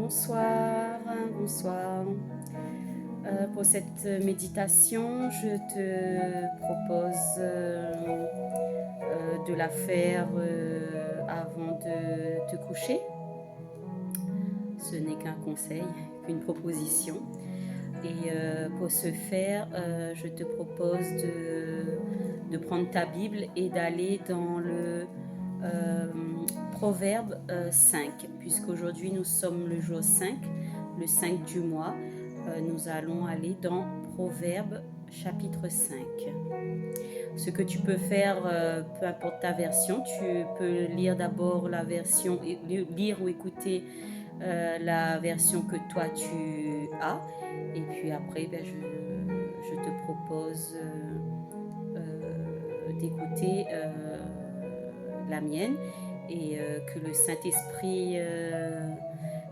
Bonsoir, bonsoir. Pour cette méditation, je te propose de la faire avant de te coucher. Ce n'est qu'un conseil, qu'une proposition. Et pour ce faire, je te propose de prendre ta Bible et d'aller dans le Proverbe 5, puisqu'aujourd'hui nous sommes le jour 5, le 5 du mois. Nous allons aller dans Proverbe chapitre 5. Ce que tu peux faire, peu importe ta version, tu peux lire d'abord la version, lire ou écouter la version que toi tu as, et puis après je te propose d'écouter la mienne, et que le Saint-Esprit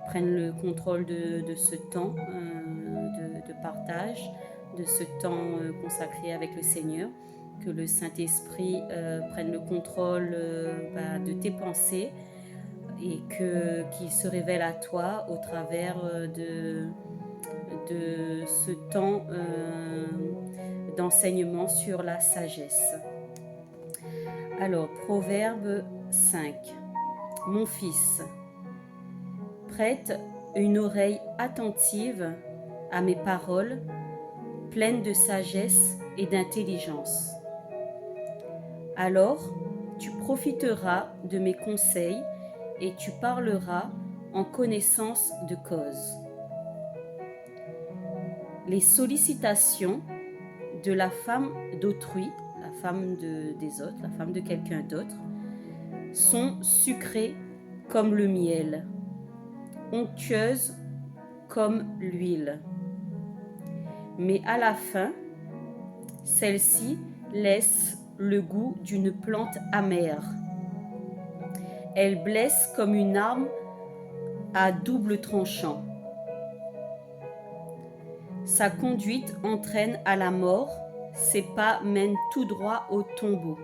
prenne le contrôle de ce temps de partage, de ce temps consacré avec le Seigneur, que le Saint-Esprit prenne le contrôle de tes pensées, et qu'il se révèle à toi au travers de ce temps d'enseignement sur la sagesse. Alors, Proverbe 5. Mon fils, prête une oreille attentive à mes paroles, pleines de sagesse et d'intelligence. Alors, tu profiteras de mes conseils et tu parleras en connaissance de cause. Les sollicitations de la femme d'autrui, la femme des autres, la femme de quelqu'un d'autre, sont sucrées comme le miel, onctueuses comme l'huile. Mais à la fin, celle-ci laisse le goût d'une plante amère. Elle blesse comme une arme à double tranchant. Sa conduite entraîne à la mort, ses pas mènent tout droit au tombeau.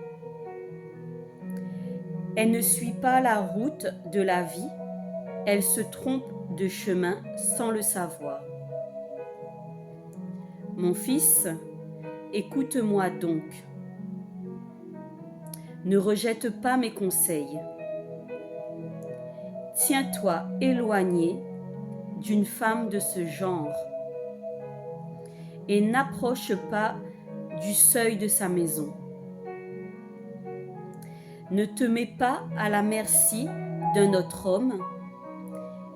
Elle ne suit pas la route de la vie, elle se trompe de chemin sans le savoir. Mon fils, écoute-moi donc. Ne rejette pas mes conseils. Tiens-toi éloigné d'une femme de ce genre et n'approche pas du seuil de sa maison. Ne te mets pas à la merci d'un autre homme.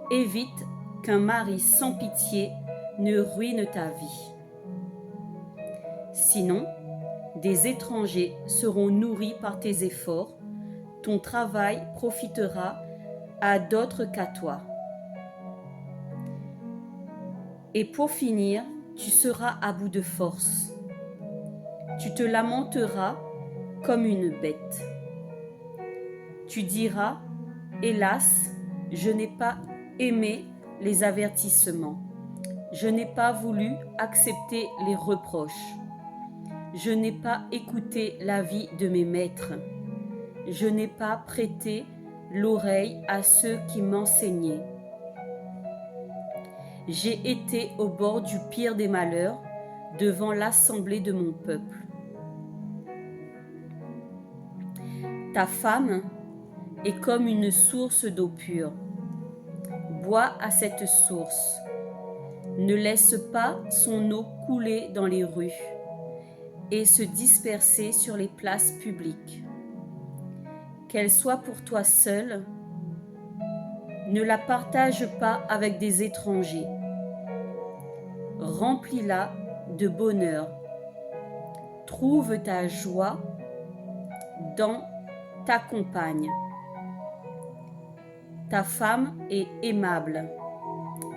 Évite qu'un mari sans pitié ne ruine ta vie. Sinon, des étrangers seront nourris par tes efforts. Ton travail profitera à d'autres qu'à toi. Et pour finir, tu seras à bout de force. Tu te lamenteras comme une bête. Tu diras, hélas, je n'ai pas aimé les avertissements. Je n'ai pas voulu accepter les reproches. Je n'ai pas écouté l'avis de mes maîtres. Je n'ai pas prêté l'oreille à ceux qui m'enseignaient. J'ai été au bord du pire des malheurs, devant l'assemblée de mon peuple. Ta femme est comme une source d'eau pure. Bois à cette source. Ne laisse pas son eau couler dans les rues et se disperser sur les places publiques. Qu'elle soit pour toi seule, ne la partage pas avec des étrangers. Remplis-la de bonheur. Trouve ta joie dans ta compagne. Ta femme est aimable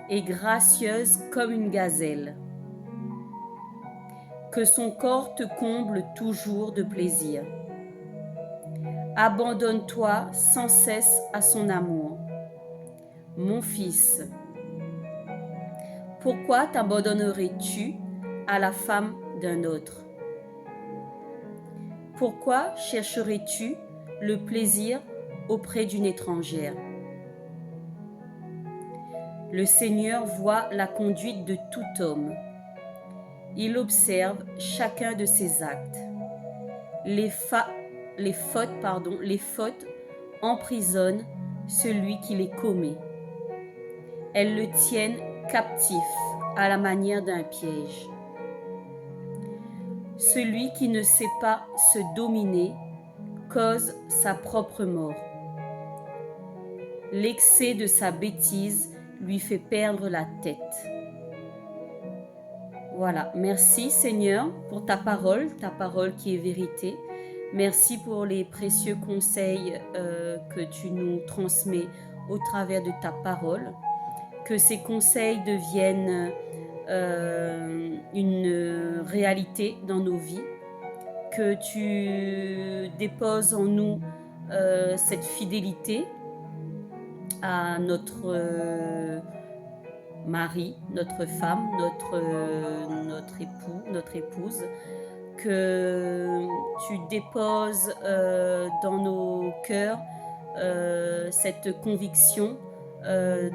et gracieuse comme une gazelle. Que son corps te comble toujours de plaisir. Abandonne-toi sans cesse à son amour. Mon fils, pourquoi t'abandonnerais-tu à la femme d'un autre? Pourquoi chercherais-tu le plaisir auprès d'une étrangère? Le Seigneur voit la conduite de tout homme. Il observe chacun de ses actes. Les fautes emprisonnent celui qui les commet. Elles le tiennent captif à la manière d'un piège. Celui qui ne sait pas se dominer cause sa propre mort. L'excès de sa bêtise lui fait perdre la tête. Voilà, merci Seigneur pour ta parole qui est vérité. Merci pour les précieux conseils que tu nous transmets au travers de ta parole. Que ces conseils deviennent une réalité dans nos vies. Que tu déposes en nous cette fidélité à notre mari, notre femme, notre époux, notre épouse, que tu déposes dans nos cœurs cette conviction de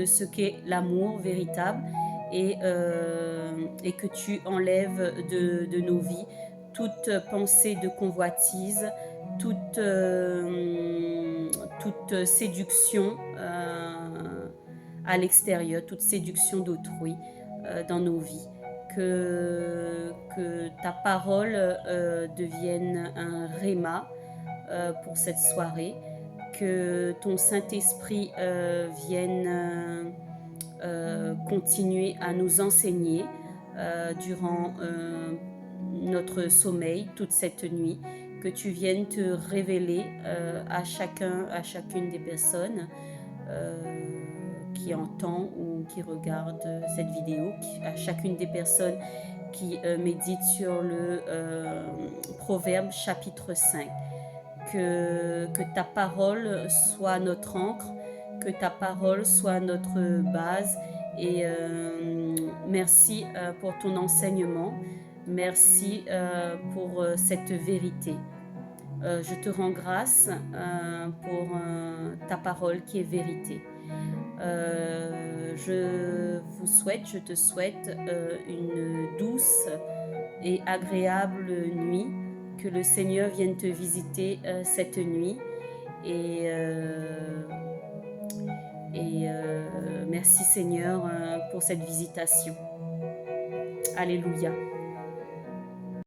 ce qu'est l'amour véritable et que tu enlèves de nos vies toute pensée de convoitise, toute séduction à l'extérieur, toute séduction d'autrui dans nos vies. Que ta parole devienne un réma pour cette soirée, que ton Saint-Esprit vienne continuer à nous enseigner durant notre sommeil toute cette nuit, que tu viennes te révéler à chacune des personnes qui entend ou qui regarde cette vidéo, à chacune des personnes qui méditent sur le Proverbe chapitre 5. Que ta parole soit notre encre, que ta parole soit notre base. Et merci pour ton enseignement, merci pour cette vérité. Je te rends grâce pour ta parole qui est vérité. Je te souhaite une douce et agréable nuit. Que le Seigneur vienne te visiter cette nuit. Et merci Seigneur pour cette visitation. Alléluia.